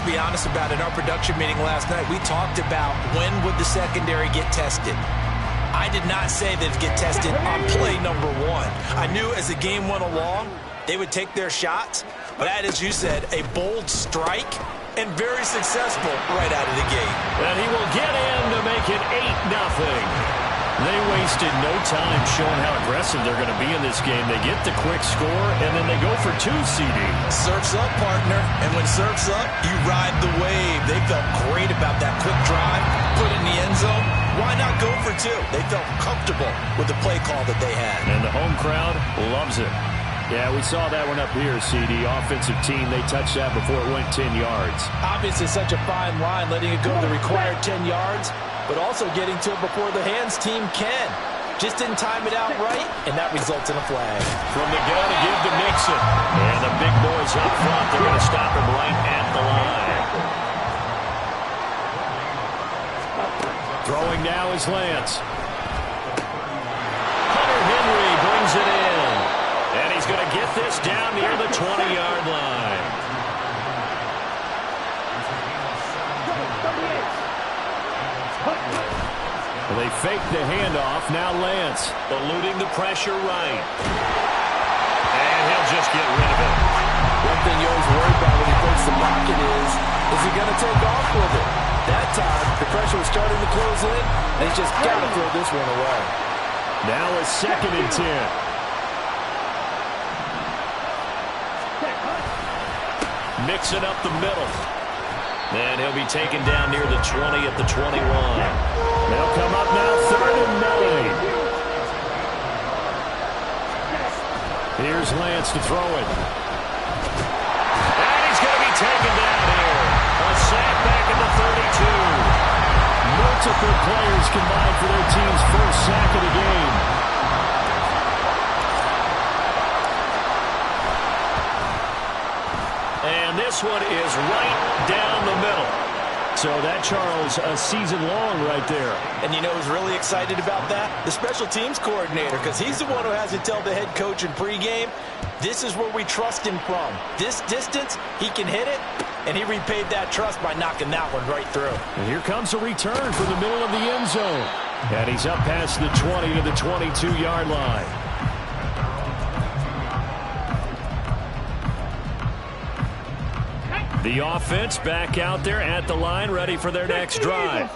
Let's be honest about it. In our production meeting last night, we talked about when would the secondary get tested. I did not say they'd get tested on play number 1. I knew as the game went along, they would take their shots. But that, as you said, a bold strike and very successful right out of the gate. And he will get in to make it 8-0. They wasted no time showing how aggressive they're going to be in this game. They get the quick score, and then they go for 2, CD. Surf's up, partner. And when surf's up, you ride the wave. They felt great about that quick drive, put in the end zone. Why not go for 2? They felt comfortable with the play call that they had. And the home crowd loves it. Yeah, we saw that one up here, CD. Offensive team, they touched that before it went 10 yards. Obviously, such a fine line, letting it go the required 10 yards, but also getting to it before the hands team can. Just didn't time it out right, and that results in a flag. From the gun to give to Mixon. And the big boys up front, they're going to stop him right at the line. Throwing now is Lance. Hunter Henry brings it in. And he's going to get this down near the 20-yard line. Well, they fake the handoff. Now Lance eluding the pressure right. And he'll just get rid of it. One thing you always worry about when he breaks the pocket is he going to take off with it? That time, the pressure was starting to close in, and he's just got to throw this one away. Now a 2nd and 10. Mixing up the middle. And he'll be taken down near the 20 at the 21. They'll come up now 3rd and 9. Here's Lance to throw it. And he's going to be taken down here. A sack back at the 32. Multiple players combined for their team's first sack of the game. And this one is right down the middle. So that, Charles, a season long right there. And you know who's really excited about that? The special teams coordinator, because he's the one who has to tell the head coach in pregame, this is where we trust him from. This distance, he can hit it, and he repaid that trust by knocking that one right through. And here comes a return from the middle of the end zone. And he's up past the 20 to the 22-yard line. The offense back out there at the line, ready for their next drive.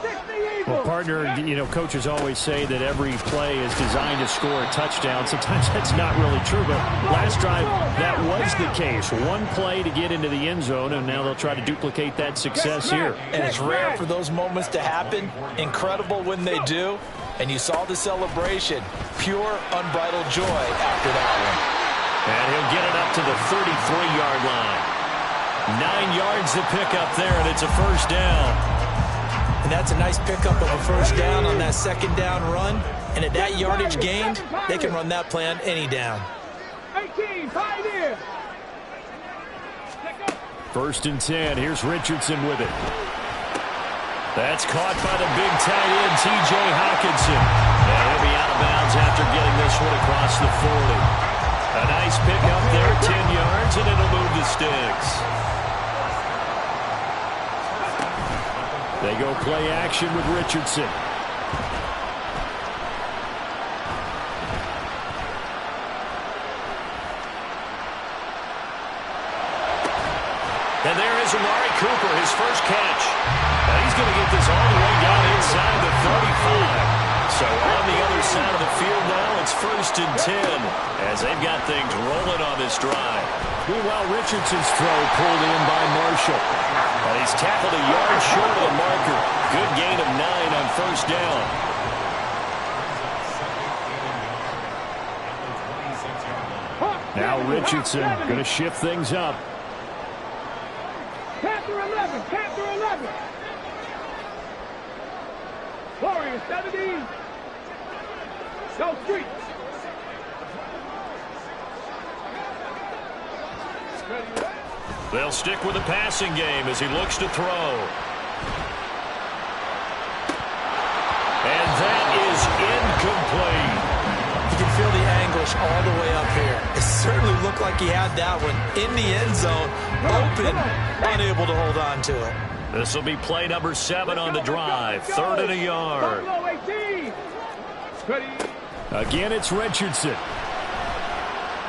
Well, partner, you know, coaches always say that every play is designed to score a touchdown. Sometimes that's not really true, but last drive, that was the case. One play to get into the end zone, and now they'll try to duplicate that success here. And it's rare for those moments to happen. Incredible when they do. And you saw the celebration. Pure, unbridled joy after that one. And he'll get it up to the 33-yard line. 9 yards to pick up there, and it's a first down. And that's a nice pickup of a first down on that second down run. And at that yardage gained, they can run that play on any down. 18, pioneer. 1st and 10. Here's Richardson with it. That's caught by the big tight end, T.J. Hockenson. And he'll be out of bounds after getting this one across the 40. A nice pickup there, 10 yards, and it'll move the sticks. They go play action with Richardson. And there is Amari Cooper, his first catch. And he's going to get this all the way down inside the 35. So on the other side of the field now, it's 1st and 10 as they've got things rolling on this drive. Meanwhile, Richardson's throw pulled in by Marshall. And he's tackled a yard short of the marker. Good gain of 9 on 1st down. Now Richardson going to shift things up. Panther 11, Panther 11. Warrior 70. Go street. They'll stick with the passing game as he looks to throw. And that is incomplete. You can feel the anguish all the way up here. As certainly looked like he had that one in the end zone, open, unable to hold on to it. This will be play number 7 on the drive. 3rd and a yard. Again, it's Richardson.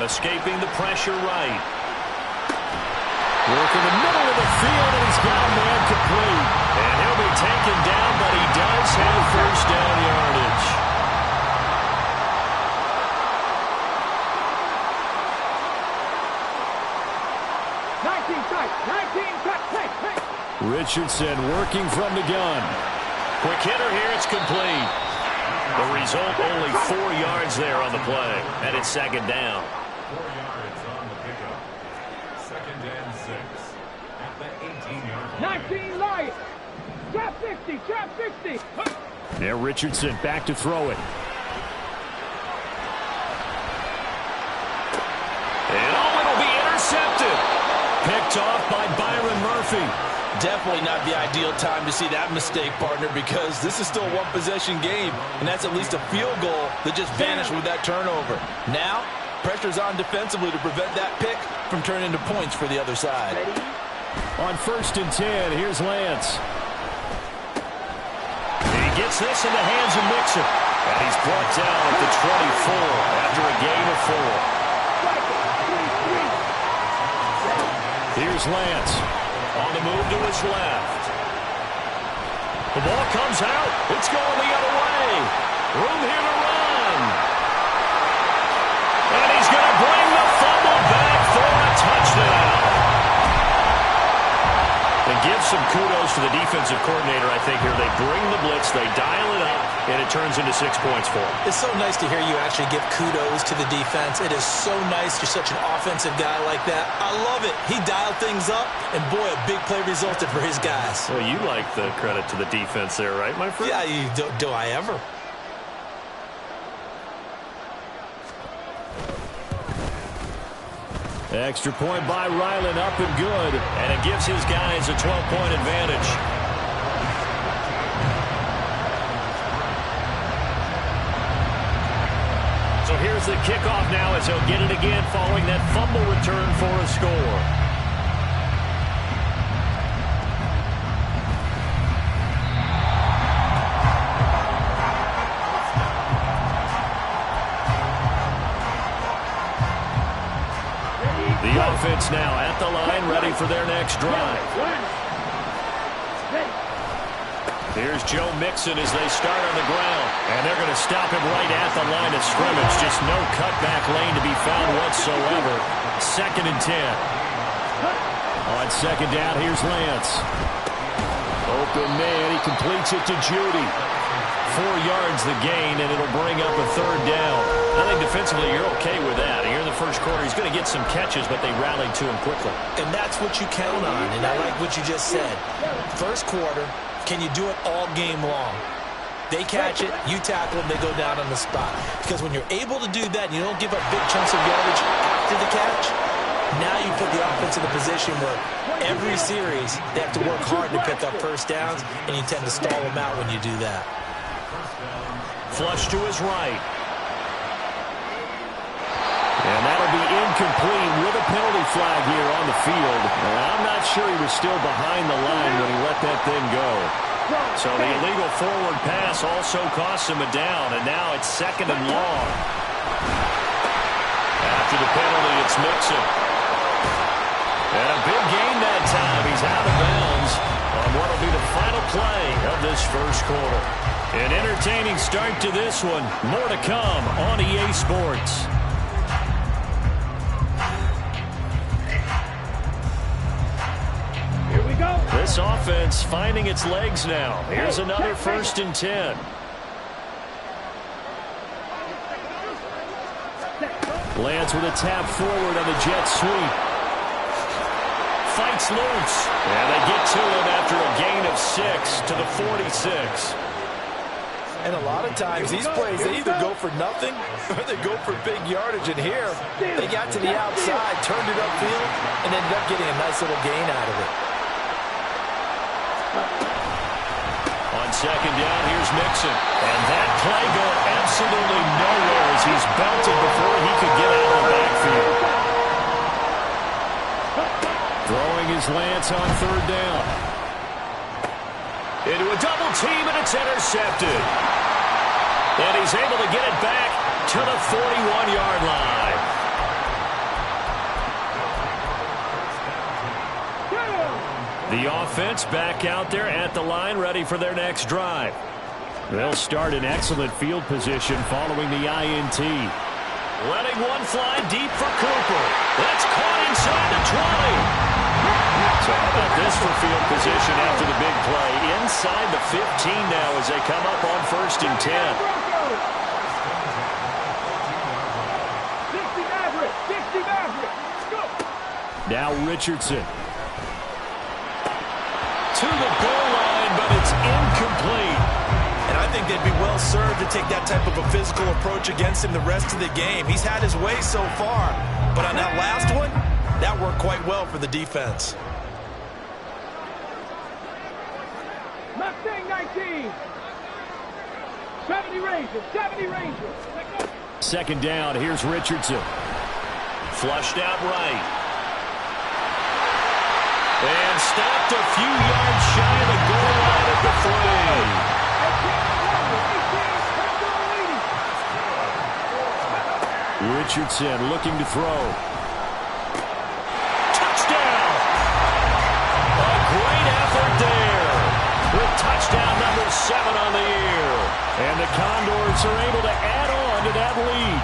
Escaping the pressure right. Working the middle of the field, and he's got a man complete. And he'll be taken down, but he does have first down yardage. Richardson working from the gun. Quick hitter here, it's complete. The result, only 4 yards there on the play. And it's 2nd down. 4 yards on the pickup. 2nd and 6 at the 18-yard line. 19 Lions. Trap 50, trap 50. Now Richardson back to throw it. And it'll be intercepted. Picked off by Byron Murphy. Definitely not the ideal time to see that mistake, partner, because this is still a one-possession game, and that's at least a field goal that just vanished with that turnover. Now, pressure's on defensively to prevent that pick from turning into points for the other side. On 1st and 10, here's Lance. He gets this in the hands of Mixon. And he's brought down at the 24 after a gain of 4. Here's Lance. On the move to his left. The ball comes out. It's going the other way. Room here to run. And he's going to bring the fumble back for a touchdown. And give some kudos to the defensive coordinator, I think, here. They bring the blitz, they dial it up, and it turns into 6 points for them. It's so nice to hear you actually give kudos to the defense. It is so nice you're such an offensive guy like that. I love it. He dialed things up, and boy, a big play resulted for his guys. Well, you like the credit to the defense there, right, my friend? Yeah, do I ever? Extra point by Ryland, up and good. And it gives his guys a 12-point advantage. So here's the kickoff now as he'll get it again following that fumble return for a score. The offense now at the line, ready for their next drive. Here's Joe Mixon as they start on the ground. And they're going to stop him right at the line of scrimmage. Just no cutback lane to be found whatsoever. 2nd and 10. On 2nd down, here's Lance. Open man, he completes it to Judy. 4 yards the gain, and it'll bring up a 3rd down. I think defensively you're okay with that. Here in the first quarter, he's going to get some catches, but they rallied to him quickly. And that's what you count on, and I like what you just said. First quarter, can you do it all game long? They catch it, you tackle them, they go down on the spot. Because when you're able to do that, and you don't give up big chunks of yardage after the catch, now you put the offense in a position where every series they have to work hard to pick up first downs, and you tend to stall them out when you do that. Flush to his right. And that'll be incomplete with a penalty flag here on the field. And I'm not sure he was still behind the line when he let that thing go. So the illegal forward pass also cost him a down, and now it's 2nd and long. After the penalty, it's Mixon. And a big gain that time. He's out of bounds on what will be the final play of this first quarter. An entertaining start to this one. More to come on EA Sports. Here we go. This offense finding its legs now. Here's another 1st and 10. Lance with a tap forward on the jet sweep. Fights loose. And they get to him after a gain of 6 to the 46. And a lot of times, these plays, they either go for nothing or they go for big yardage. And here, they got to the outside, turned it upfield, and ended up getting a nice little gain out of it. On 2nd down, here's Mixon. And that play going absolutely nowhere as he's belted before he could get out of the backfield. is Lance on third down. Into a double team, and it's intercepted. And he's able to get it back to the 41-yard line. The offense back out there at the line, ready for their next drive. They'll start in excellent field position following the INT. Letting one fly deep for Cooper. That's caught inside the 20. So how about this for field position after the big play? Inside the 15 now as they come up on 1st and 10. 60 Maverick. Go. Now Richardson. To the goal line, but it's incomplete. And I think they'd be well served to take that type of a physical approach against him the rest of the game. He's had his way so far, but on that last one, that worked quite well for the defense. Mustang 19. 70 Rangers. 70 Rangers. Second down, here's Richardson. Flushed out right. And stopped a few yards shy of the goal line at the 3. Richardson looking to throw. Touchdown! A great effort there. With touchdown number 7 on the year. And the Condors are able to add on to that lead.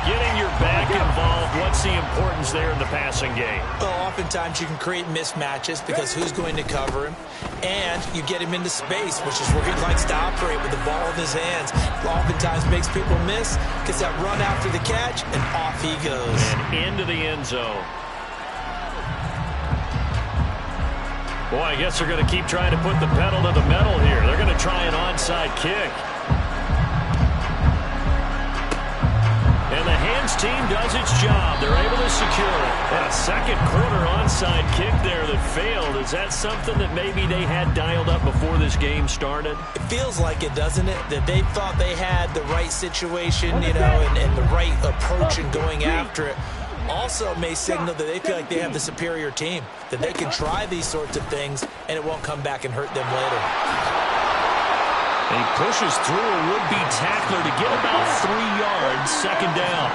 Getting your back involved, what's the importance there in the passing game? Well, oftentimes you can create mismatches because who's going to cover him? And you get him into space, which is where he likes to operate with the ball in his hands. Oftentimes makes people miss, gets that run after the catch, and off he goes. And into the end zone. Boy, I guess they're going to keep trying to put the pedal to the metal here. They're going to try an onside kick. And the hands team does its job. They're able to secure it. And a second quarter onside kick there that failed. Is that something that maybe they had dialed up before this game started? It feels like it, doesn't it? That they thought they had the right situation, you know, and the right approach in going after it. Also may signal that they feel like they have the superior team, that they can try these sorts of things and it won't come back and hurt them later. He pushes through a would-be tackler to get about 3 yards, second down.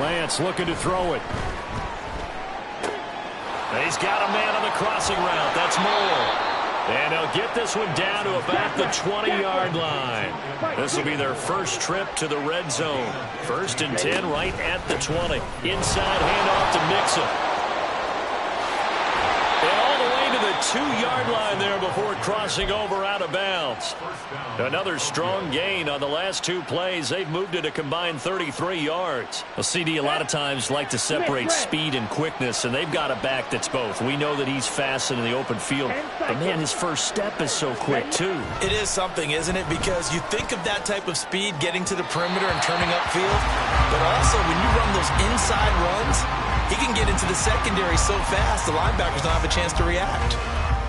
Lance looking to throw it. He's got a man on the crossing route. That's Moore. And they'll get this one down to about the 20-yard line. This will be their first trip to the red zone. 1st and 10 right at the 20. Inside handoff to Mixon. And all the way to the 2-yard line there before crossing over out of bounds. Another strong gain on the last 2 plays. They've moved it a combined 33 yards. Well, CD a lot of times like to separate speed and quickness, and they've got a back that's both. We know that he's fast in the open field, but man, his first step is so quick too. It is something, isn't it? Because you think of that type of speed getting to the perimeter and turning upfield, but also when you run those inside runs, he can get into the secondary so fast the linebackers don't have a chance to react.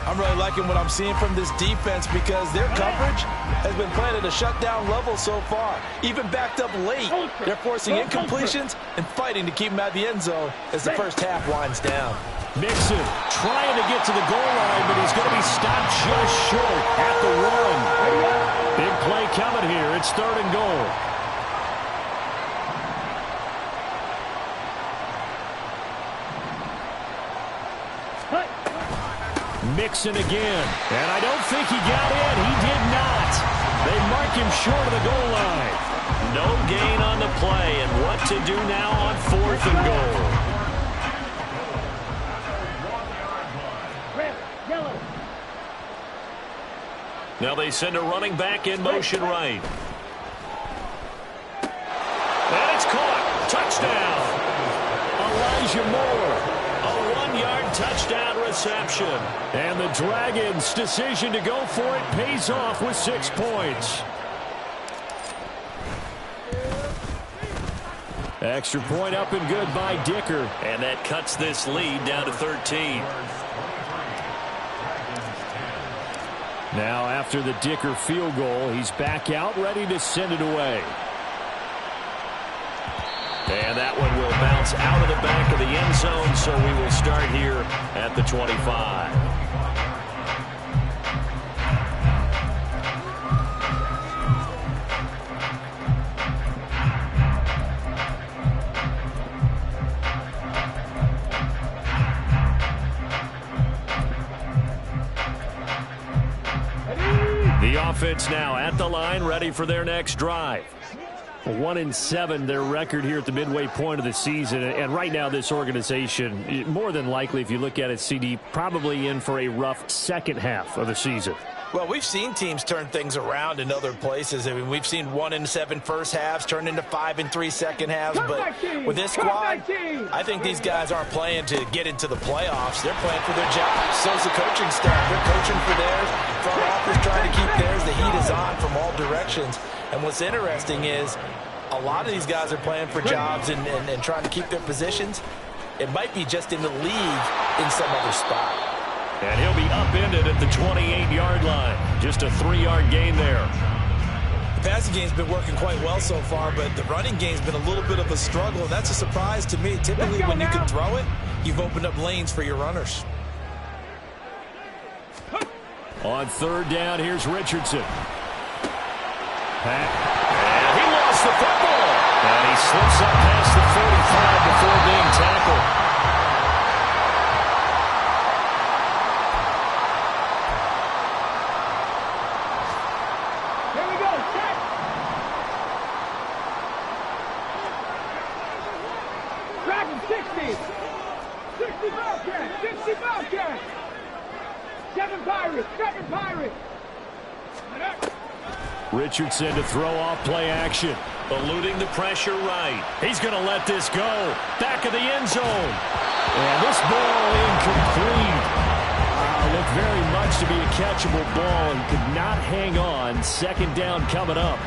I'm really liking what I'm seeing from this defense because their coverage has been playing at a shutdown level so far. Even backed up late, they're forcing incompletions and fighting to keep them at the end zone as the first half winds down. Mixon trying to get to the goal line, but he's going to be stopped just short at the 1. Big play coming here. It's 3rd and goal. Mixon again, and I don't think he got in. He did not. They mark him short of the goal line. No gain on the play, and what to do now on 4th and goal. Now they send a running back in motion right. And it's caught. Touchdown. Elijah Moore. A 1-yard touchdown reception. And the Dragons' decision to go for it pays off with 6 points. Extra point up and good by Dicker. And that cuts this lead down to 13. Now after the Dicker field goal, he's back out ready to send it away. And that one will bounce bounce out of the back of the end zone, so we will start here at the 25. The offense now at the line, ready for their next drive. 1-7, their record here at the midway point of the season. And right now, this organization, more than likely, if you look at it, CD, probably in for a rough second half of the season. Well, we've seen teams turn things around in other places. I mean, we've seen 1-7 first halves turn into 5-3 second halves. But with this squad, I think these guys aren't playing to get into the playoffs. They're playing for their jobs. So's the coaching staff. They're coaching for theirs. Front office trying to keep theirs. The heat is on from all directions. And what's interesting is a lot of these guys are playing for jobs and trying to keep their positions. It might be just in the league in some other spot. And he'll be upended at the 28-yard line. Just a 3-yard gain there. The passing game's been working quite well so far, but the running game's been a little bit of a struggle. That's a surprise to me. Typically, when you can throw it, you've opened up lanes for your runners. On third down, here's Richardson. And he lost the football. And he slips up past the 45 before being tackled. Richardson to throw off play action. Eluding the pressure right. He's going to let this go. Back of the end zone. And this ball incomplete. Looked very much to be a catchable ball and could not hang on. Second down coming up.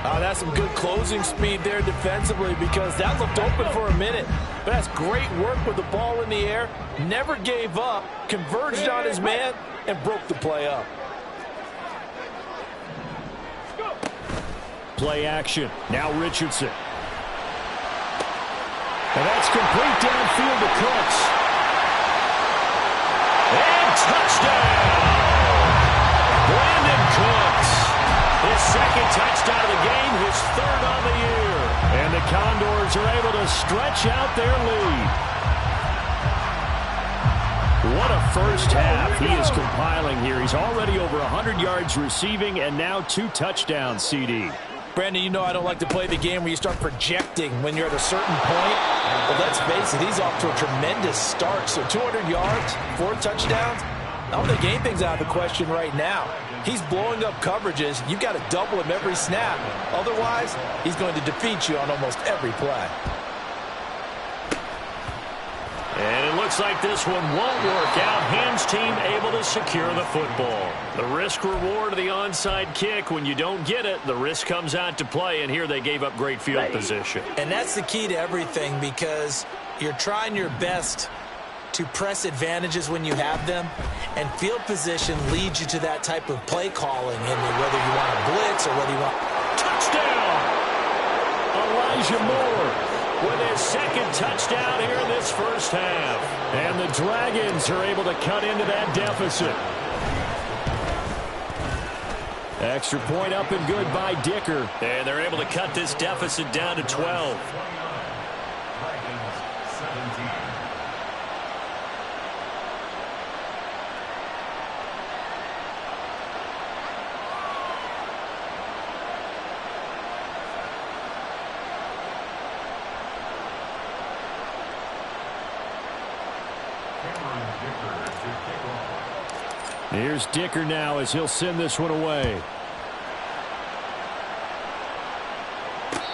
That's some good closing speed there defensively because that looked open for a minute. But that's great work with the ball in the air. Never gave up. Converged on his man and broke the play up. Play action. Now Richardson. And that's complete downfield to Cooks. And touchdown! Brandon Cooks. His second touchdown of the game, his third on the year. And the Condors are able to stretch out their lead. What a first half he is compiling here. He's already over 100 yards receiving and now 2 touchdowns, CD. Brandon, you know I don't like to play the game where you start projecting when you're at a certain point. But let's face it, he's off to a tremendous start. So 200 yards, 4 touchdowns. I don't think anything's out of the question right now. He's blowing up coverages. You've got to double him every snap. Otherwise, he's going to defeat you on almost every play. And it looks like this one won't work out. Hams team able to secure the football. The risk reward of the onside kick. When you don't get it, the risk comes out to play. And here they gave up great field position. And that's the key to everything because you're trying your best to press advantages when you have them. And field position leads you to that type of play calling. And whether you want to blitz or whether you want... Touchdown! Elijah Moore with his second touchdown here in this first half. And the Dragons are able to cut into that deficit. Extra point up and good by Dicker. And they're able to cut this deficit down to 12. Here's Dicker now as he'll send this one away.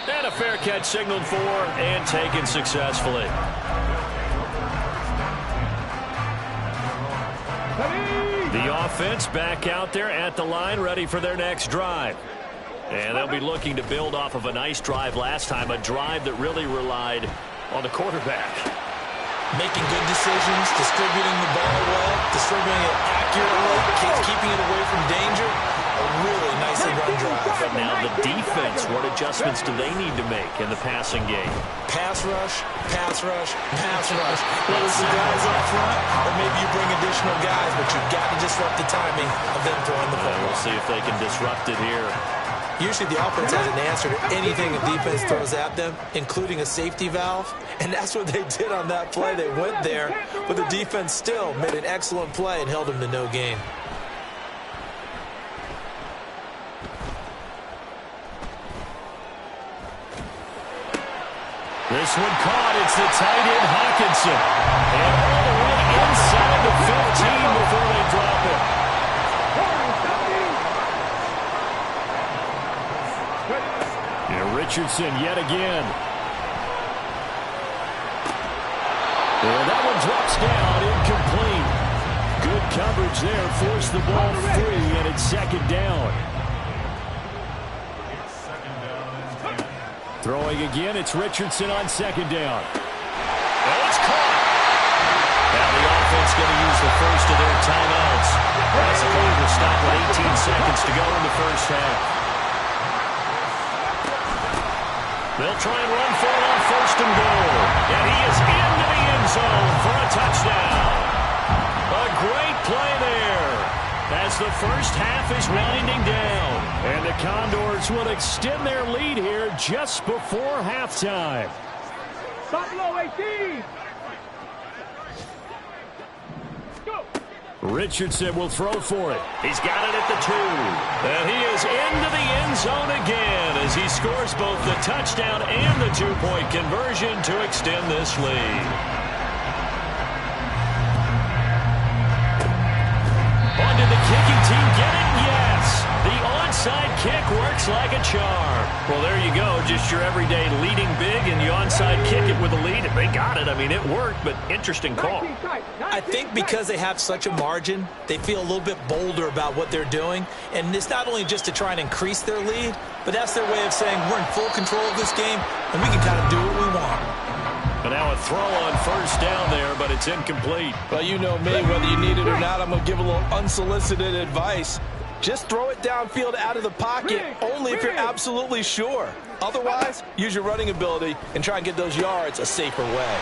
And a fair catch signaled for and taken successfully. The offense back out there at the line, ready for their next drive. And they'll be looking to build off of a nice drive last time, a drive that really relied on the quarterback. Making good decisions, distributing the ball well, distributing it accurately, keeping it away from danger. a really nicely run drive. But now the defense, what adjustments do they need to make in the passing game? Pass rush, pass rush, pass rush. Whether it's the guys up front or maybe you bring additional guys, but you've got to disrupt the timing of them throwing the football. We'll see if they can disrupt it here. Usually the offense has an answer to anything the defense throws at them, including a safety valve. And that's what they did on that play. They went there, but the defense still made an excellent play and held them to no gain. This one caught. It's the tight end, Hawkinson. And all the way inside the 15 before they drop it. Richardson yet again. And that one drops down, incomplete. Good coverage there, forced the ball free, and it's second down. Throwing again, it's Richardson on second down. Oh, it's caught. Now the offense going to use the first of their timeouts. As the clock will stop with 18 seconds to go in the first half. They'll try and run for it on first and goal. And he is into the end zone for a touchdown. A great play there as the first half is winding down. And the Condors will extend their lead here just before halftime. Stop low, 18. Go. Richardson will throw for it. He's got it at the 2. And he is into the end zone again as he scores both the touchdown and the 2-point conversion to extend this lead. On to the kicking team. Get it? Yes. The onside kick works like a charm. Well, there you go. Just your everyday leading big, and you onside kick it with a lead. They got it. I mean, it worked, but interesting call. I think because they have such a margin, they feel a little bit bolder about what they're doing. And it's not only just to try and increase their lead, but that's their way of saying we're in full control of this game, and we can kind of do what we want. And now a throw on first down there, but it's incomplete. Well, you know me, whether you need it or not, I'm going to give a little unsolicited advice. Just throw it downfield out of the pocket, only if you're absolutely sure. Otherwise, use your running ability and try and get those yards a safer way.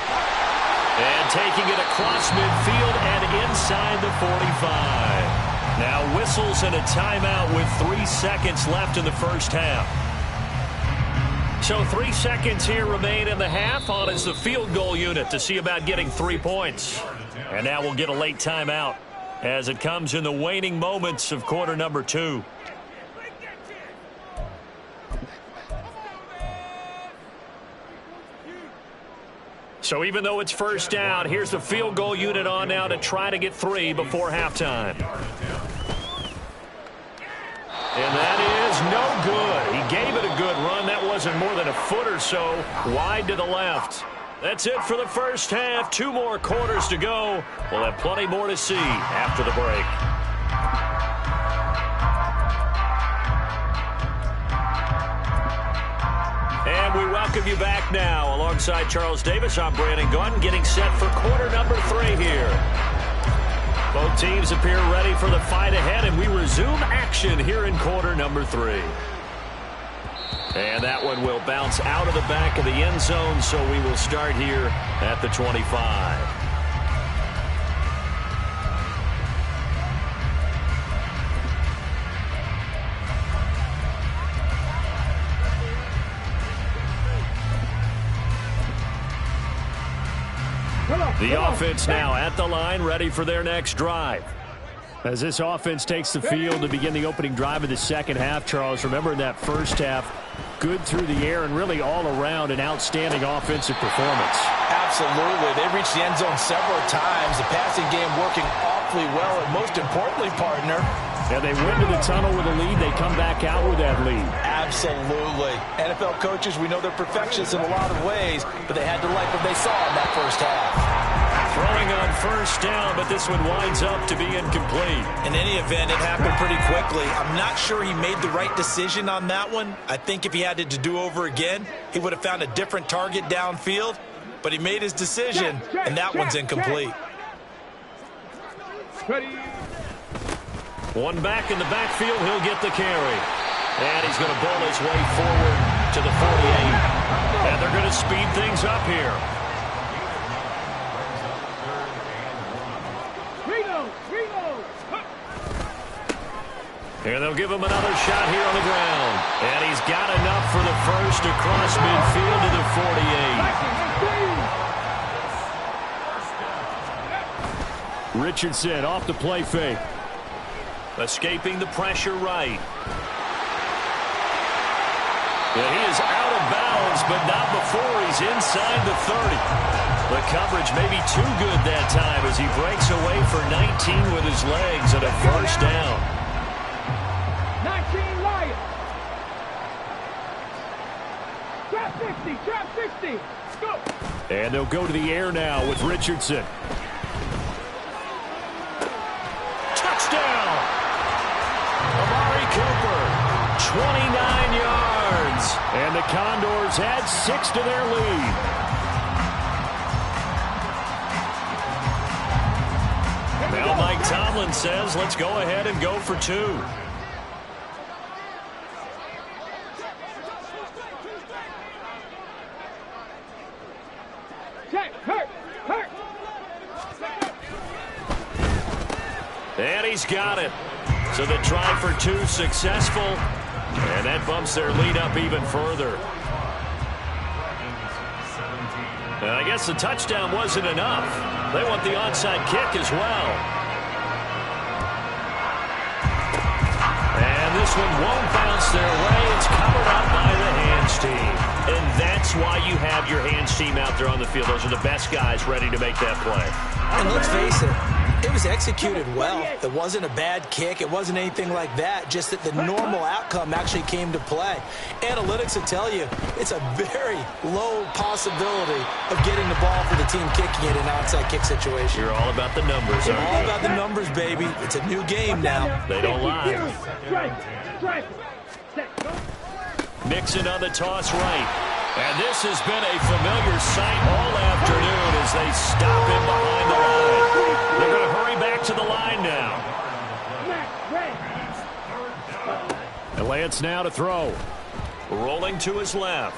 And taking it across midfield and inside the 45. Now whistles and a timeout with 3 seconds left in the first half. So 3 seconds here remain in the half. On is the field goal unit to see about getting 3 points. And now we'll get a late timeout as it comes in the waning moments of quarter number 2. So even though it's first down, here's the field goal unit on now to try to get 3 before halftime. And that is no good. He gave it a good run. That wasn't more than a foot or so wide to the left. That's it for the first half. 2 more quarters to go. We'll have plenty more to see after the break. And we welcome you back now. Alongside Charles Davis, I'm Brandon Gaudin, getting set for quarter number 3 here. Both teams appear ready for the fight ahead, and we resume action here in quarter number 3. And that one will bounce out of the back of the end zone, so we will start here at the 25. The offense now at the line, ready for their next drive. As this offense takes the field to begin the opening drive of the second half, Charles, remember in that first half, good through the air and really all around an outstanding offensive performance. Absolutely. They reached the end zone several times. The passing game working awfully well, and most importantly, partner, yeah, they went to the tunnel with a lead. They come back out with that lead. Absolutely. NFL coaches, we know they're perfectionists in a lot of ways, but they had to like what they saw in that first half. Throwing on first down, but this one winds up to be incomplete. In any event, it happened pretty quickly. I'm not sure he made the right decision on that one. I think if he had it to do over again, he would have found a different target downfield, but he made his decision, and that one's incomplete. Ready. One back in the backfield. He'll get the carry. And he's going to bowl his way forward to the 48. And they're going to speed things up here. And they'll give him another shot here on the ground. And he's got enough for the first across midfield to the 48. Richardson off the play fake. Escaping the pressure right. And he is out of bounds, but not before he's inside the 30. The coverage may be too good that time as he breaks away for 19 with his legs and a first down. 19 Lions. Trap 60. Go. And they'll go to the air now with Richardson. Touchdown! Amari Cooper, 29 yards. And the Condors add 6 to their lead. Now Mike Tomlin says, let's go ahead and go for 2. And he's got it. So the try for 2 successful. And that bumps their lead up even further. And I guess the touchdown wasn't enough. They want the onside kick as well. And this one won't bounce their way. It's covered up by the hands team. And that's why you have your hands team out there on the field. Those are the best guys ready to make that play. And let's face it, it was executed well. It wasn't a bad kick. It wasn't anything like that. Just that the normal outcome actually came to play. Analytics will tell you it's a very low possibility of getting the ball for the team kicking it in an outside kick situation. You're all about the numbers, aren't you? All about the numbers, baby. It's a new game now. They don't lie. Mixon on the toss right. And this has been a familiar sight all afternoon as they stop him behind the line. They're going to hurry back to the line now. And Lance now to throw. Rolling to his left.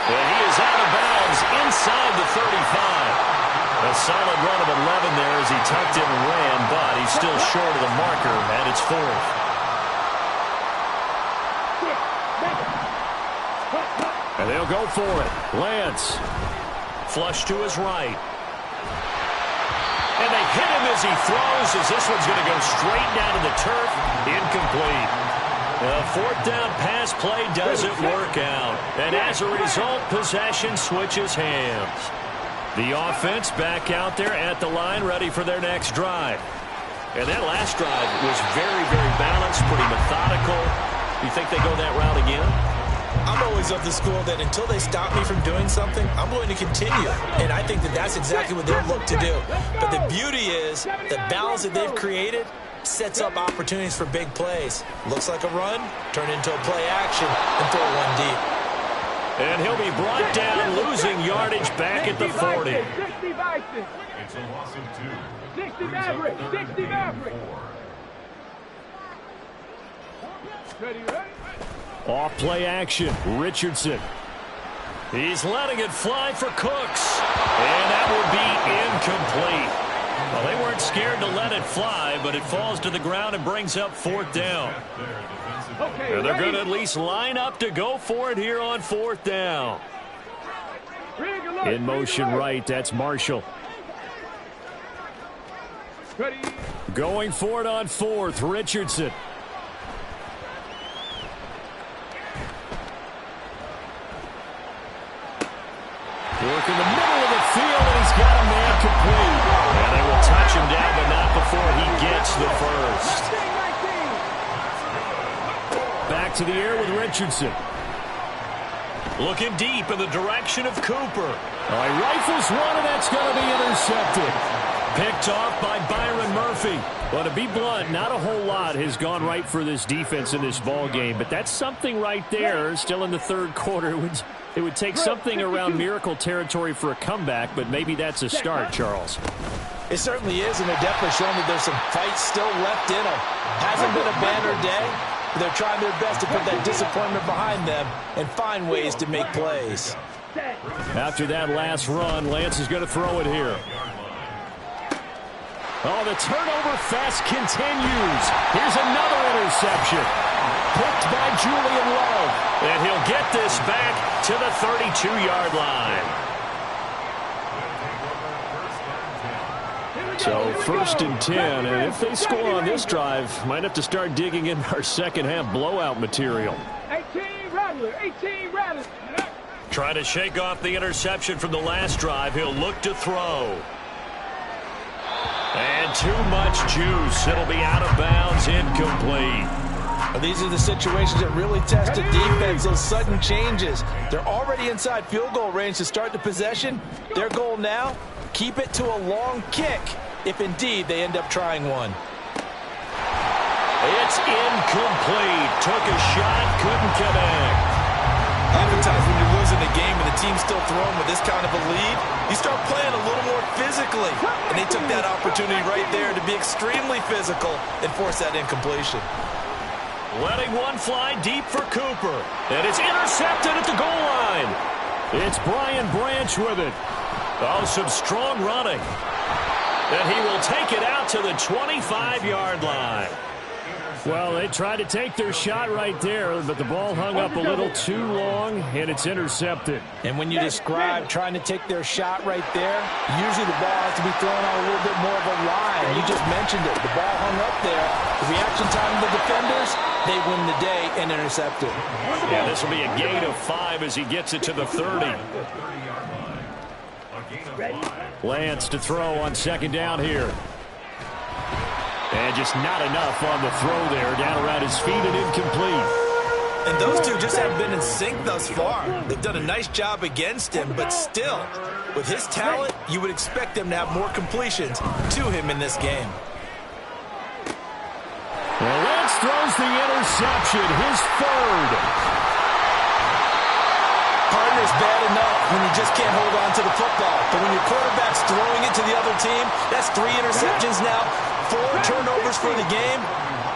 And he is out of bounds inside the 35. A solid run of 11 there as he tucked it and ran, but he's still short of the marker at its 4th. And they'll go for it. Lance. Flush to his right. And they hit him as he throws, as this one's going to go straight down to the turf. Incomplete. A 4th down pass play doesn't work out. And as a result, possession switches hands. The offense back out there at the line, ready for their next drive. And that last drive was very, very balanced, pretty methodical. You think they go that route again? I'm always of the school that until they stop me from doing something, I'm going to continue. And I think that that's exactly what they'll look to do. But the beauty is the balance that they've created sets up opportunities for big plays. Looks like a run, turn into a play action, and throw one deep. And he'll be brought down, losing yardage back at the 40. 60 Vikings. It's a loss of 2. 60 Mavericks. 60 Mavericks. Ready, ready? Off play action, Richardson. He's letting it fly for Cooks. And that will be incomplete. Well, they weren't scared to let it fly, but it falls to the ground and brings up 4th down. And they're going to at least line up to go for it here on 4th down. In motion right, that's Marshall. Going for it on 4th, Richardson. Work in the middle of the field, and he's got a man complete. And they will touch him down, but not before he gets the first. Back to the air with Richardson. Looking deep in the direction of Cooper. Oh, he rifles one, and that's going to be intercepted. Picked off by Byron Murphy. Well, to be blunt, not a whole lot has gone right for this defense in this ball game, but that's something right there. Still in the 3rd quarter. It would take something around miracle territory for a comeback, but maybe that's a start, Charles. It certainly is, and they're definitely showing that there's some fight still left in them. Hasn't been a banner day, but they're trying their best to put that disappointment behind them and find ways to make plays. After that last run, Lance is going to throw it here. Oh, the turnover fest continues. Here's another interception. Picked by Julian Love. And he'll get this back to the 32-yard line. So 1st and 10, and if they score on this drive, might have to start digging in our second-half blowout material. 18 Rattler, 18 Rattler. Trying to shake off the interception from the last drive. He'll look to throw. And too much juice. It'll be out of bounds, incomplete. Well, these are the situations that really test a defense, those sudden changes. They're already inside field goal range to start the possession. Their goal now, keep it to a long kick, if indeed they end up trying one. It's incomplete. Took a shot, couldn't connect. Oftentimes when you're losing a game and the team's still throwing with this kind of a lead, you start playing a little more physically. And they took that opportunity right there to be extremely physical and force that incompletion. Letting one fly deep for Cooper. And it's intercepted at the goal line. It's Brian Branch with it. Oh, some strong running. And he will take it out to the 25-yard line. Well, they tried to take their shot right there, but the ball hung up a little too long, and it's intercepted. And when you describe trying to take their shot right there, usually the ball has to be thrown on a little bit more of a line. You just mentioned it. The ball hung up there. The reaction time of the defenders, they win the day and intercept it. Yeah, this will be a gain of 5 as he gets it to the 30. Lance to throw on 2nd down here. And just not enough on the throw there. Down around his feet and incomplete. And those two just haven't been in sync thus far. They've done a nice job against him, but still, with his talent, you would expect them to have more completions to him in this game. Well, Lance throws the interception, his 3rd. Partner's bad enough when you just can't hold on to the football. But when your quarterback's throwing it to the other team, that's 3 interceptions now. 4 turnovers for the game.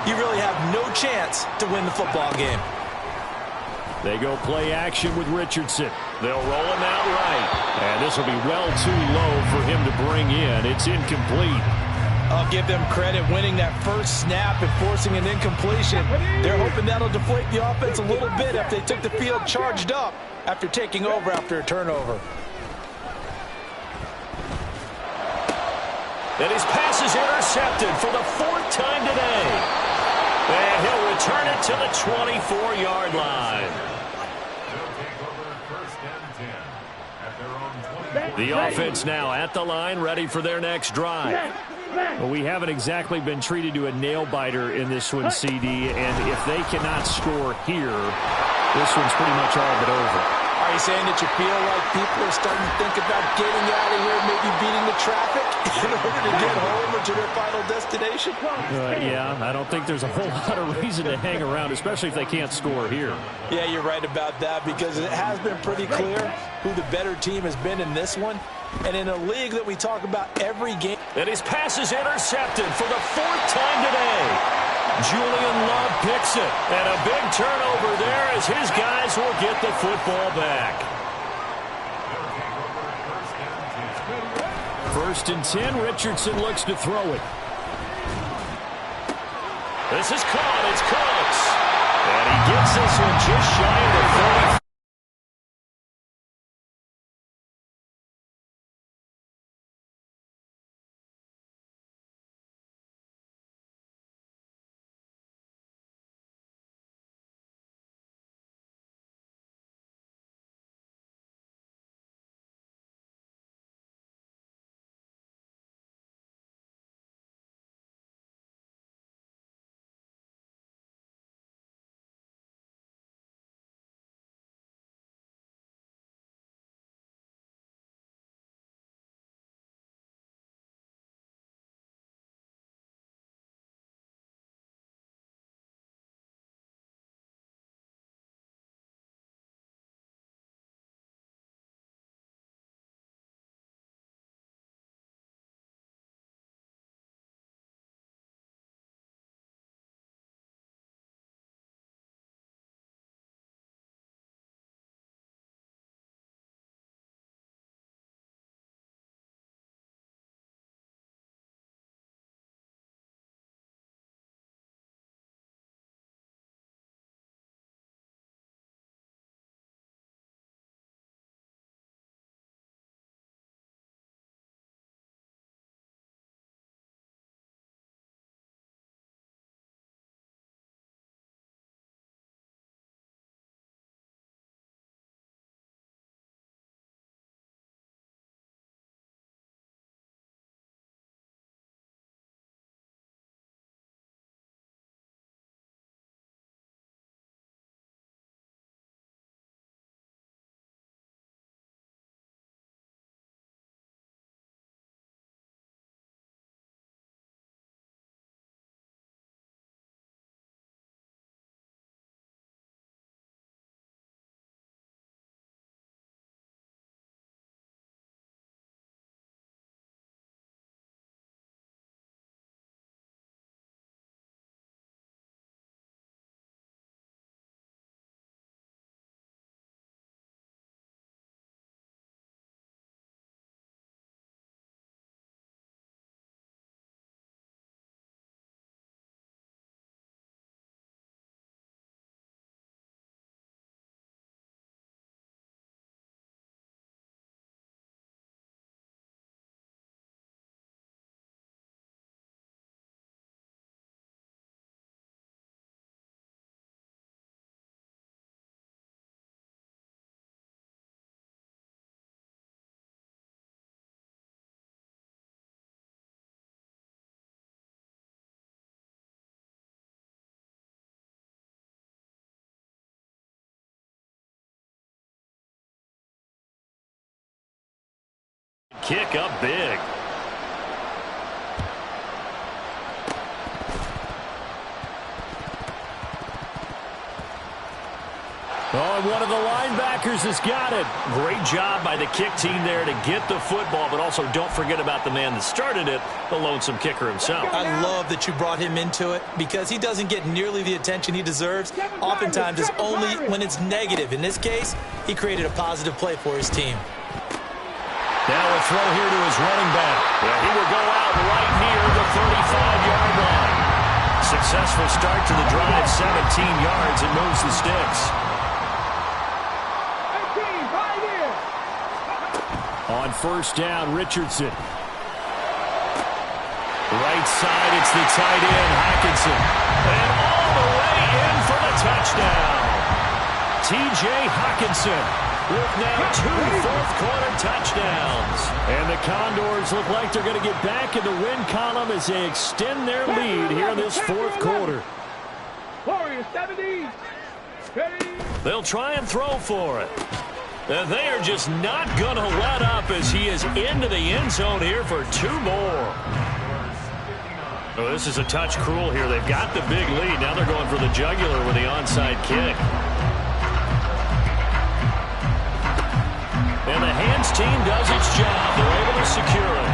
You really have no chance to win the football game. They go play action with Richardson. They'll roll him out right. And this will be well too low for him to bring in. It's incomplete. I'll give them credit winning that first snap and forcing an incompletion. They're hoping that'll deflate the offense a little bit if they took the field charged up after taking over after a turnover. And his pass is intercepted for the 4th time today. And he'll return it to the 24-yard line. The offense now at the line, ready for their next drive. Well, we haven't exactly been treated to a nail-biter in this one, CD, and if they cannot score here, this one's pretty much all but over. Are you saying that you feel like people are starting to think about getting out of here, maybe beating the traffic in order to get home or to their final destination? Yeah, I don't think there's a whole lot of reason to hang around, especially if they can't score here. Yeah, you're right about that because it has been pretty clear who the better team has been in this one. And in a league that we talk about every game. And his pass is intercepted for the 4th time today. Julian Love picks it. And a big turnover there as his guys will get the football back. 1st and 10. Richardson looks to throw it. This is caught. It's Cooks. And he gets this one just shy of the 30. Kick up big. Oh, and one of the linebackers has got it. Great job by the kick team there to get the football, but also don't forget about the man that started it, the lonesome kicker himself. I love that you brought him into it because he doesn't get nearly the attention he deserves. Oftentimes it's only when it's negative. In this case, he created a positive play for his team. Now a throw here to his running back. Yeah, he will go out right near the 35-yard line. Successful start to the drive, 17 yards, and moves the sticks. On first down, Richardson. Right side, it's the tight end, Hockenson. And all the way in for the touchdown. T.J. Hockenson with now 2 fourth-quarter touchdowns. And the Condors look like they're going to get back in the win column as they extend their lead here in this fourth quarter. Warriors 70. Ready. They'll try and throw for it. And they are just not going to let up as he is into the end zone here for 2 more. Oh, this is a touch cruel here. They've got the big lead. Now they're going for the jugular with the onside kick. And the hands team does its job. They're able to secure it.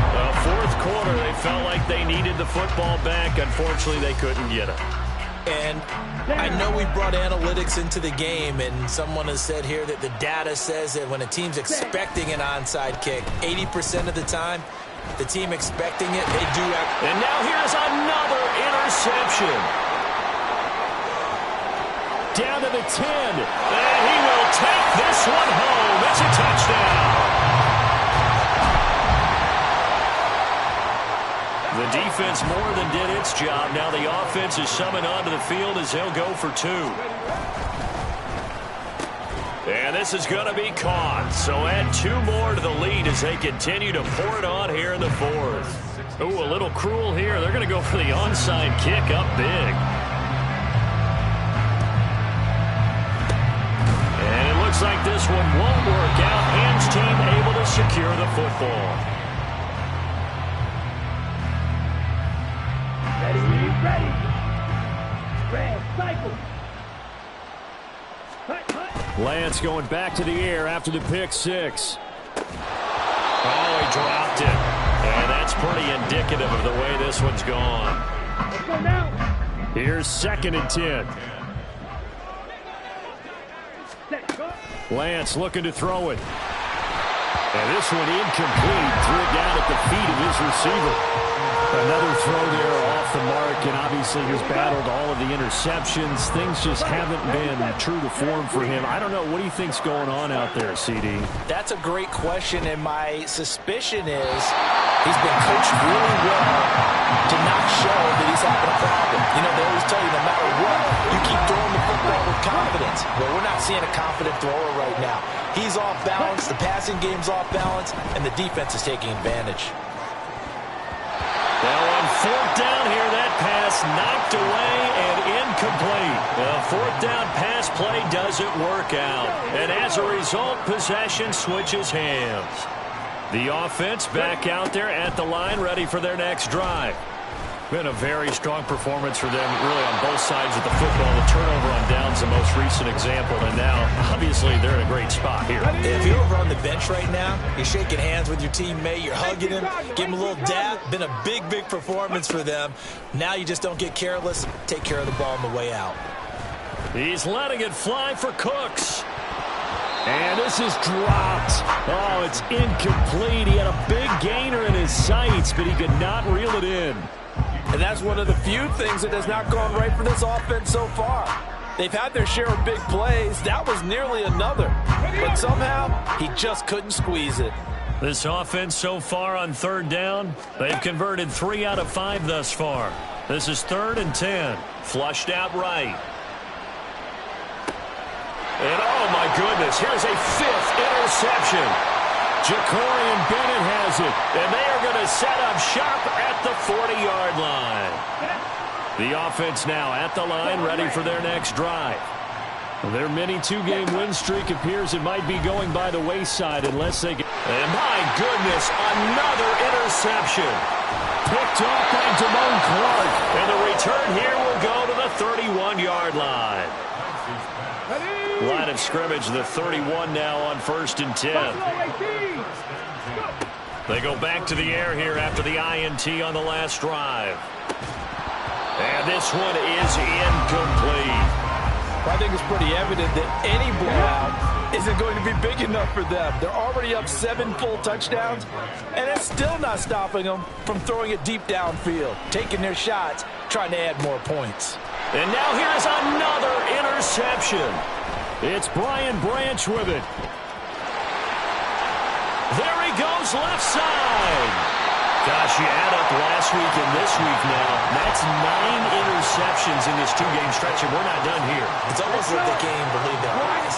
Fourth quarter, they felt like they needed the football back. Unfortunately, they couldn't get it. And I know we brought analytics into the game, and someone has said here that the data says that when a team's expecting an onside kick, 80% of the time, the team expecting it, they do act. And now here's another interception. Down to the 10. And he will take this one home. It's a touchdown. The defense more than did its job. Now the offense is summoned onto the field as they'll go for 2. And this is going to be caught. So add 2 more to the lead as they continue to pour it on here in the fourth. Ooh, a little cruel here. They're going to go for the onside kick up big. And it looks like this one won't work out. Hands team able to secure the football. Ready. Red cycle. Lance going back to the air after the pick 6. Oh, he dropped it. And that's pretty indicative of the way this one's gone. Let's go now. Here's 2nd and 10. Set, go. Lance looking to throw it. And this one incomplete. Threw it down at the feet of his receiver. Another throw there off the mark, and obviously he's battled all of the interceptions. Things just haven't been true to form for him. I don't know. What do you think's going on out there, CD? That's a great question, and my suspicion is he's been coached really well to not show that he's having a problem. You know, they always tell you no matter what, you keep throwing the football with confidence. Well, we're not seeing a confident thrower right now. He's off balance, the passing game's off balance, and the defense is taking advantage. Now on 4th down here, that pass knocked away and incomplete. The 4th down pass play doesn't work out. And as a result, possession switches hands. The offense back out there at the line, ready for their next drive. Been a very strong performance for them, really, on both sides of the football. The turnover on down's the most recent example, and now, obviously, they're in a great spot here. If you're over on the bench right now, you're shaking hands with your teammate, you're hugging him, give him a little dap. Been a big, big performance for them. Now you just don't get careless. Take care of the ball on the way out. He's letting it fly for Cooks. And this is dropped. Oh, it's incomplete. He had a big gainer in his sights, but he could not reel it in. And that's one of the few things that has not gone right for this offense so far. They've had their share of big plays. That was nearly another. But somehow, he just couldn't squeeze it. This offense so far on 3rd down, they've converted 3 out of 5 thus far. This is 3rd and 10. Flushed out right. And oh my goodness, here's a 5th interception. Jacorian Bennett has it, and they are going to set up shop at the 40-yard line. The offense now at the line, ready for their next drive. Their mini 2-game win streak appears it might be going by the wayside unless they get... And my goodness, another interception. Picked off by Damone Clark. And the return here will go to the 31-yard line. Line of scrimmage, the 31 now on 1st and 10. They go back to the air here after the INT on the last drive. And this one is incomplete. I think it's pretty evident that any blowout isn't going to be big enough for them. They're already up 7 full touchdowns, and it's still not stopping them from throwing it deep downfield, taking their shots, trying to add more points. And now here is another interception. It's Brian Branch with it. There he goes, left side. Gosh, you add up last week and this week now. That's 9 interceptions in this 2-game stretch, and we're not done here. It's almost like the game believe their eyes.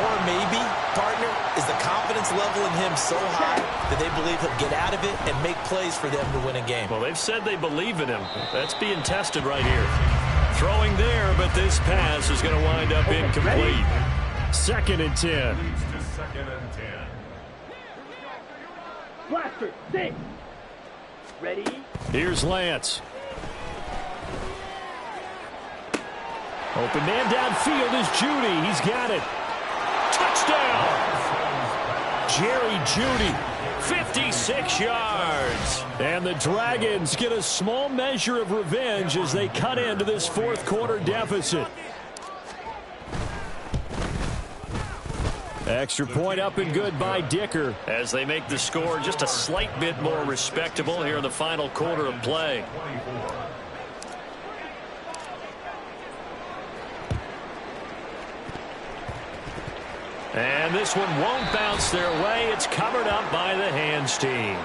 Or maybe, partner, is the confidence level in him so high that they believe he'll get out of it and make plays for them to win a game. Well, they've said they believe in him. That's being tested right here. Throwing there, but this pass is going to wind up incomplete. 2nd and 10. Second and 10. Blaster, 6. Ready? Here's Lance. Open man downfield is Judy. He's got it. Touchdown! Jerry Judy, 56 yards. And the Dragons get a small measure of revenge as they cut into this 4th quarter deficit. Extra point up and good by Dicker as they make the score just a slight bit more respectable here in the final quarter of play. And this one won't bounce their way. It's covered up by the hands team.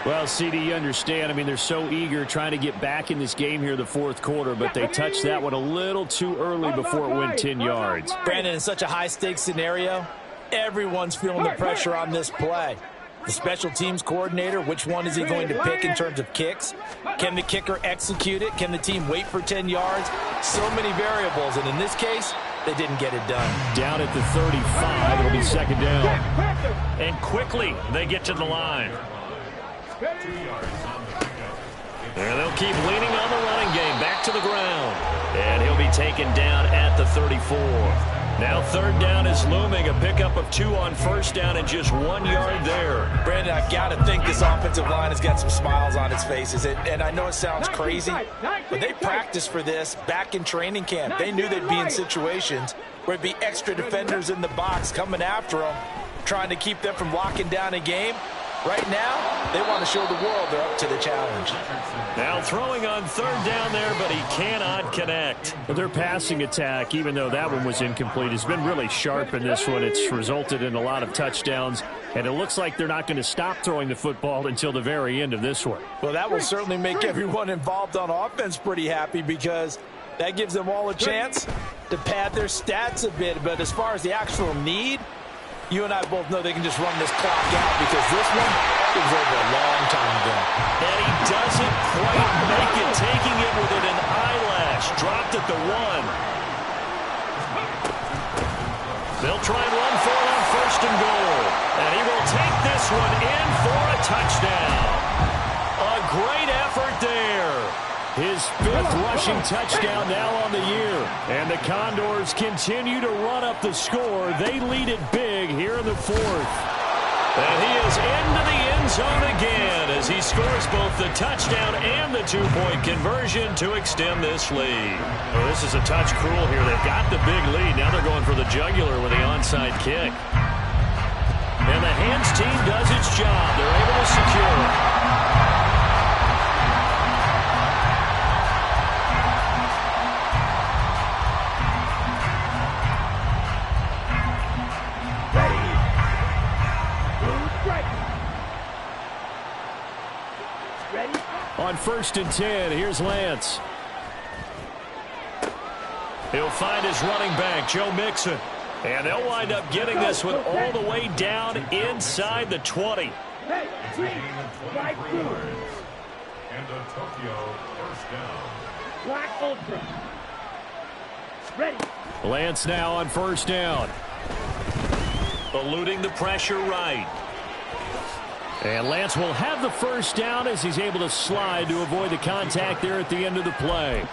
Well, CD, you understand. I mean, they're so eager trying to get back in this game here in the 4th quarter, but they touched that one a little too early before it went 10 yards. Brandon, in such a high-stakes scenario, everyone's feeling the pressure on this play. The special teams coordinator, which one is he going to pick in terms of kicks? Can the kicker execute it? Can the team wait for 10 yards? So many variables, and in this case, they didn't get it done. Down at the 35, it'll be 2nd down. And quickly, they get to the line. 2 yards on the pickup. And they'll keep leaning on the running game. Back to the ground. And he'll be taken down at the 34. Now 3rd down is looming. A pickup of 2 on 1st down and just 1 yard there. Brandon, I've got to think this offensive line has got some smiles on its faces. And I know it sounds crazy, but they practiced for this back in training camp. They knew they'd be in situations where it'd be extra defenders in the box coming after them, trying to keep them from locking down a game. Right now, they want to show the world they're up to the challenge. Now throwing on 3rd down there, but he cannot connect. Their passing attack, even though that one was incomplete, has been really sharp in this one. It's resulted in a lot of touchdowns, and it looks like they're not going to stop throwing the football until the very end of this one. Well, that will certainly make everyone involved on offense pretty happy because that gives them all a chance to pad their stats a bit. But as far as the actual need, you and I both know they can just run this clock out because this one was over a long time ago. And he doesn't quite make it, taking it within an eyelash. Dropped at the 1. They'll try and run for it on 1st and goal. And he will take this one in for a touchdown. A great effort there. His 5th rushing touchdown now on the year. And the Condors continue to run up the score. They lead it big here in the 4th. And he is into the end zone again as he scores both the touchdown and the 2-point conversion to extend this lead. Oh, this is a touch cruel here. They've got the big lead. Now they're going for the jugular with the onside kick. And the hands team does its job. They're able to secure it. On 1st and 10, here's Lance. He'll find his running back, Joe Mixon. And they'll wind up getting this one all the way down inside the 20. Hey, green, black blue, And the Tokyo 1st down. black ultra. Ready. Lance now on 1st down. eluding the pressure right. And Lance will have the first down as he's able to slide to avoid the contact there at the end of the play.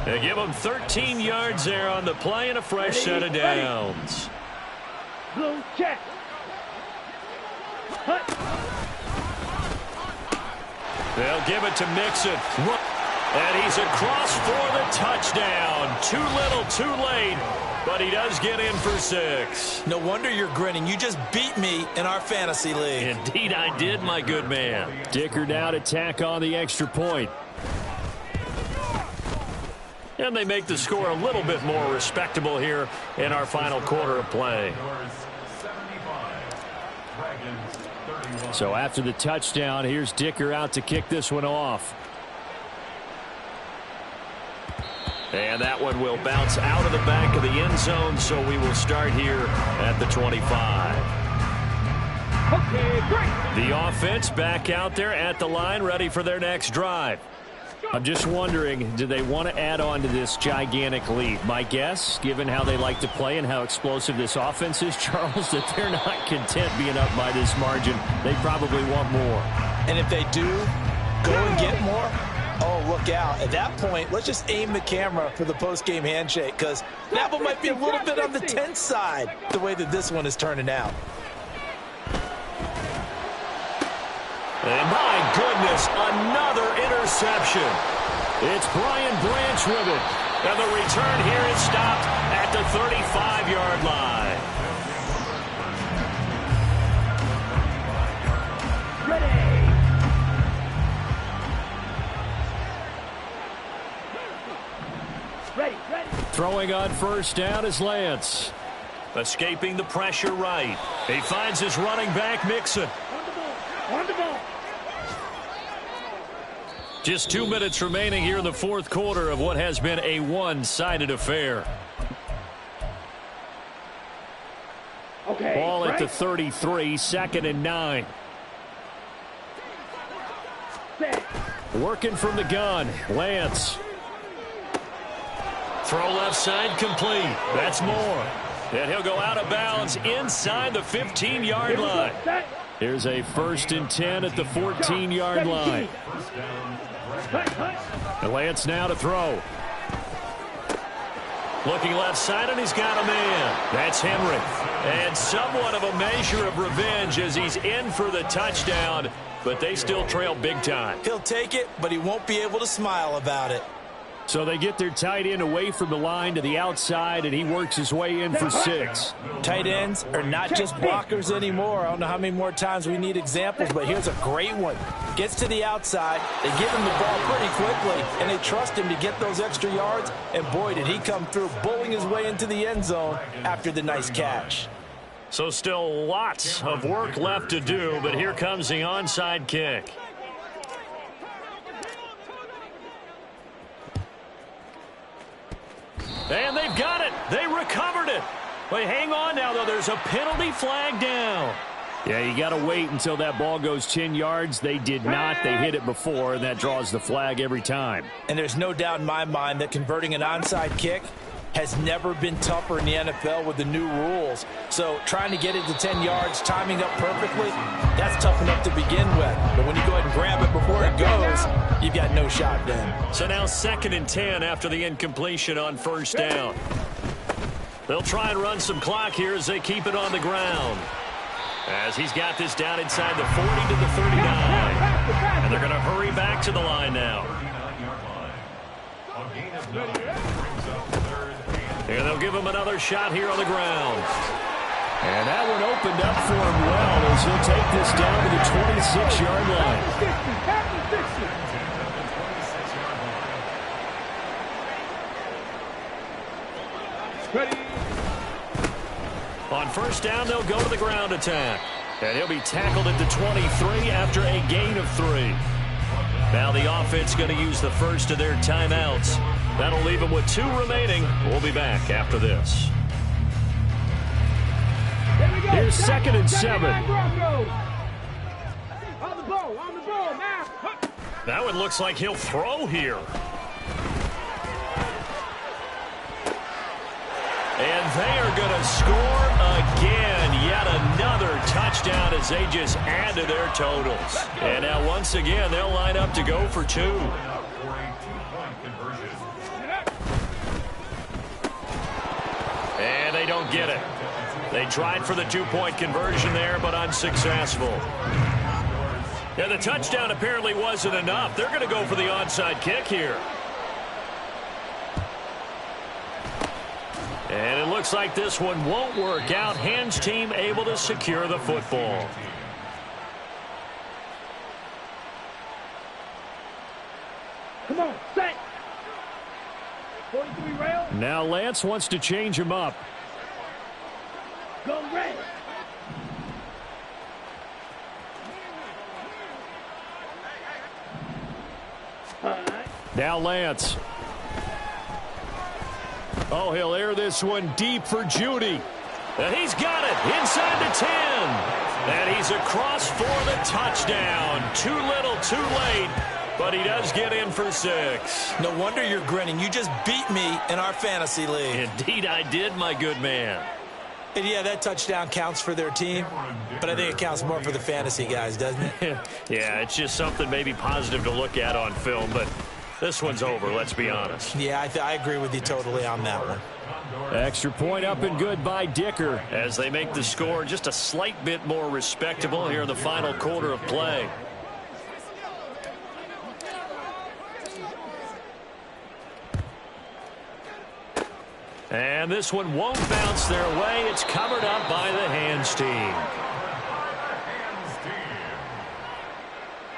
They give him 13 yards there on the play and a fresh set of downs. Blue check. Hut. They'll give it to Mixon. And he's across for the touchdown. Too little, too late. But he does get in for 6. No wonder you're grinning. You just beat me in our fantasy league. Indeed I did, my good man. Dicker now to tack on the extra point. And they make the score a little bit more respectable here in our final quarter of play. So after the touchdown, here's Dicker out to kick this one off. And that one will bounce out of the back of the end zone, so we will start here at the 25. Okay, great. The offense back out there at the line, ready for their next drive. I'm just wondering, do they want to add on to this gigantic lead? My guess, given how they like to play and how explosive this offense is, Charles, that they're not content being up by this margin. They probably want more. And if they do go and get more, oh, look out. At that point, let's just aim the camera for the post-game handshake, because that one might be a little bit on the tense side, the way that this one is turning out. And my goodness, another interception. It's Brian Branch with it. And the return here is stopped at the 35-yard line. Ready. Throwing on first down is Lance. Escaping the pressure right. He finds his running back, Mixon. On the ball. Just 2 minutes remaining here in the fourth quarter of what has been a one-sided affair. Okay. Ball at right. the 33, 2nd and 9. Set. Working from the gun, Lance. Throw left side complete. That's more. And he'll go out of bounds inside the 15-yard line. Set. Here's a 1st and 10 at the 14-yard line. And Lance now to throw. Looking left side, and he's got a man. That's Henry. And somewhat of a measure of revenge as he's in for the touchdown, but they still trail big time. He'll take it, but he won't be able to smile about it. So they get their tight end away from the line to the outside, and he works his way in for 6. Tight ends are not just blockers anymore. I don't know how many more times we need examples, but here's a great one. Gets to the outside, they give him the ball pretty quickly, and they trust him to get those extra yards, and boy, did he come through, bowling his way into the end zone after the nice catch. So still lots of work left to do, but here comes the onside kick. And they've got it. They recovered it. Wait, hang on now, though. There's a penalty flag down. Yeah, you got to wait until that ball goes 10 yards. They did not. They hit it before, and that draws the flag every time. And there's no doubt in my mind that converting an onside kick has never been tougher in the NFL with the new rules. So trying to get it to 10 yards, timing up perfectly, that's tough enough to begin with. But when you go ahead and grab it before it goes, you've got no shot then. So now 2nd and 10 after the incompletion on first down. They'll try and run some clock here as they keep it on the ground. As he's got this down inside the 40 to the 39. And they're going to hurry back to the line now. And they'll give him another shot here on the ground. And that one opened up for him well as he'll take this down to the 26-yard line. Ready. On first down, they'll go to the ground attack. And he'll be tackled at the 23 after a gain of 3. Now the offense going to use the first of their timeouts. That'll leave them with 2 remaining. We'll be back after this. Here's 2nd and 7. On the ball, man. That one looks like he'll throw here. And they are going to score again. Yeah, touchdown as they just add to their totals. And now once again, they'll line up to go for 2. And they don't get it. They tried for the 2-point conversion there, but unsuccessful. Yeah, the touchdown apparently wasn't enough. They're going to go for the onside kick here. And it looks like this one won't work out. Hands team able to secure the football. Come on, set. 43 rail. Now Lance wants to change him up. Go red. Now Lance. Oh, he'll air this one deep for Judy. And he's got it inside the 10. And he's across for the touchdown. Too little, too late. But he does get in for 6. No wonder you're grinning. You just beat me in our fantasy league. Indeed I did, my good man. And yeah, that touchdown counts for their team, but I think it counts more for the fantasy guys, doesn't it? Yeah, it's just something maybe positive to look at on film, but this one's over, let's be honest. Yeah, I agree with you totally on that one. Extra point up and good by Dicker. As they make the score just a slight bit more respectable here in the final quarter of play. And this one won't bounce their way. It's covered up by the hands team.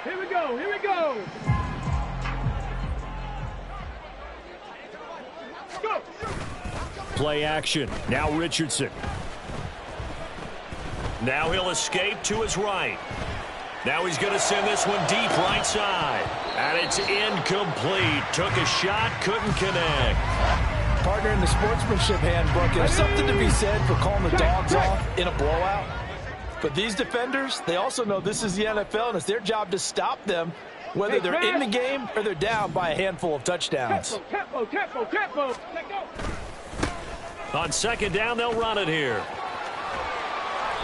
Here we go, here we go. Go. Play action. Now Richardson. Now he'll escape to his right. Now he's going to send this one deep right side. And it's incomplete. Took a shot, couldn't connect. Partner, in the sportsmanship handbook, there's something to be said for calling the dogs off in a blowout. But these defenders, they also know this is the NFL, and it's their job to stop them, whether they're in the game or they're down by a handful of touchdowns. Tempo. Let go. On second down, they'll run it here.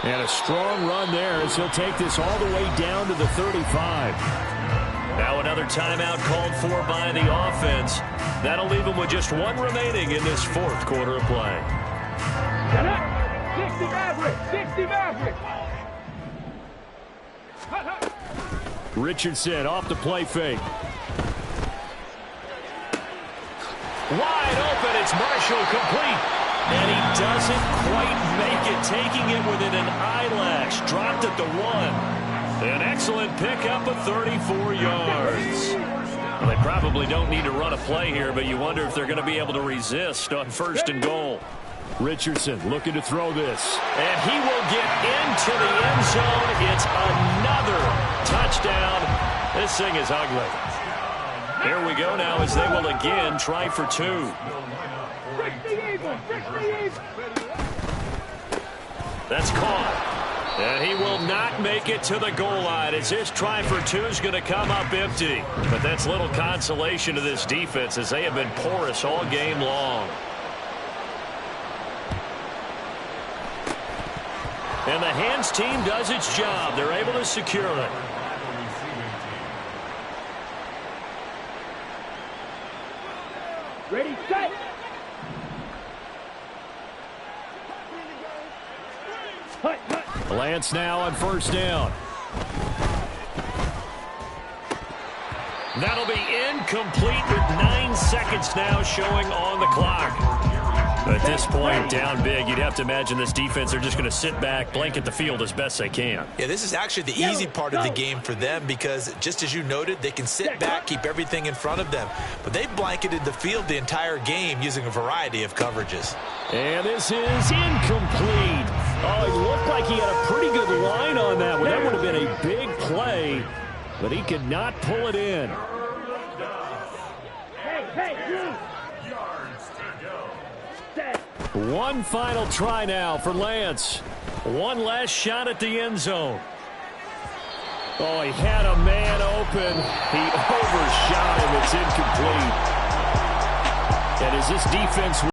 And a strong run there as he'll take this all the way down to the 35. Now another timeout called for by the offense. That'll leave them with just one remaining in this fourth quarter of play. 60 Maverick. Richardson off the play fake. Wide open, it's Marshall complete. And he doesn't quite make it, taking it within an eyelash. Dropped at the 1. An excellent pickup of 34 yards. Well, they probably don't need to run a play here, but you wonder if they're going to be able to resist on 1st and goal. Richardson looking to throw this. And he will get into the end zone. It's another touchdown. This thing is ugly. Here we go now as they will again try for 2. That's caught. And he will not make it to the goal line as his try for 2 is going to come up empty. But that's little consolation to this defense as they have been porous all game long. And the hands team does its job. They're able to secure it. Ready, set. Lance now on 1st down. That'll be incomplete with 9 seconds now showing on the clock. At this point, down big, you'd have to imagine this defense, they're just going to sit back, blanket the field as best they can. Yeah, this is actually the easy part of the game for them because, just as you noted, they can sit back, keep everything in front of them. But they've blanketed the field the entire game using a variety of coverages. And this is incomplete. Oh, it looked like he had a pretty good line on that one. That would have been a big play, but he could not pull it in. One final try now for Lance. One last shot at the end zone. Oh, he had a man open. He overshot him. It's incomplete. And as this defense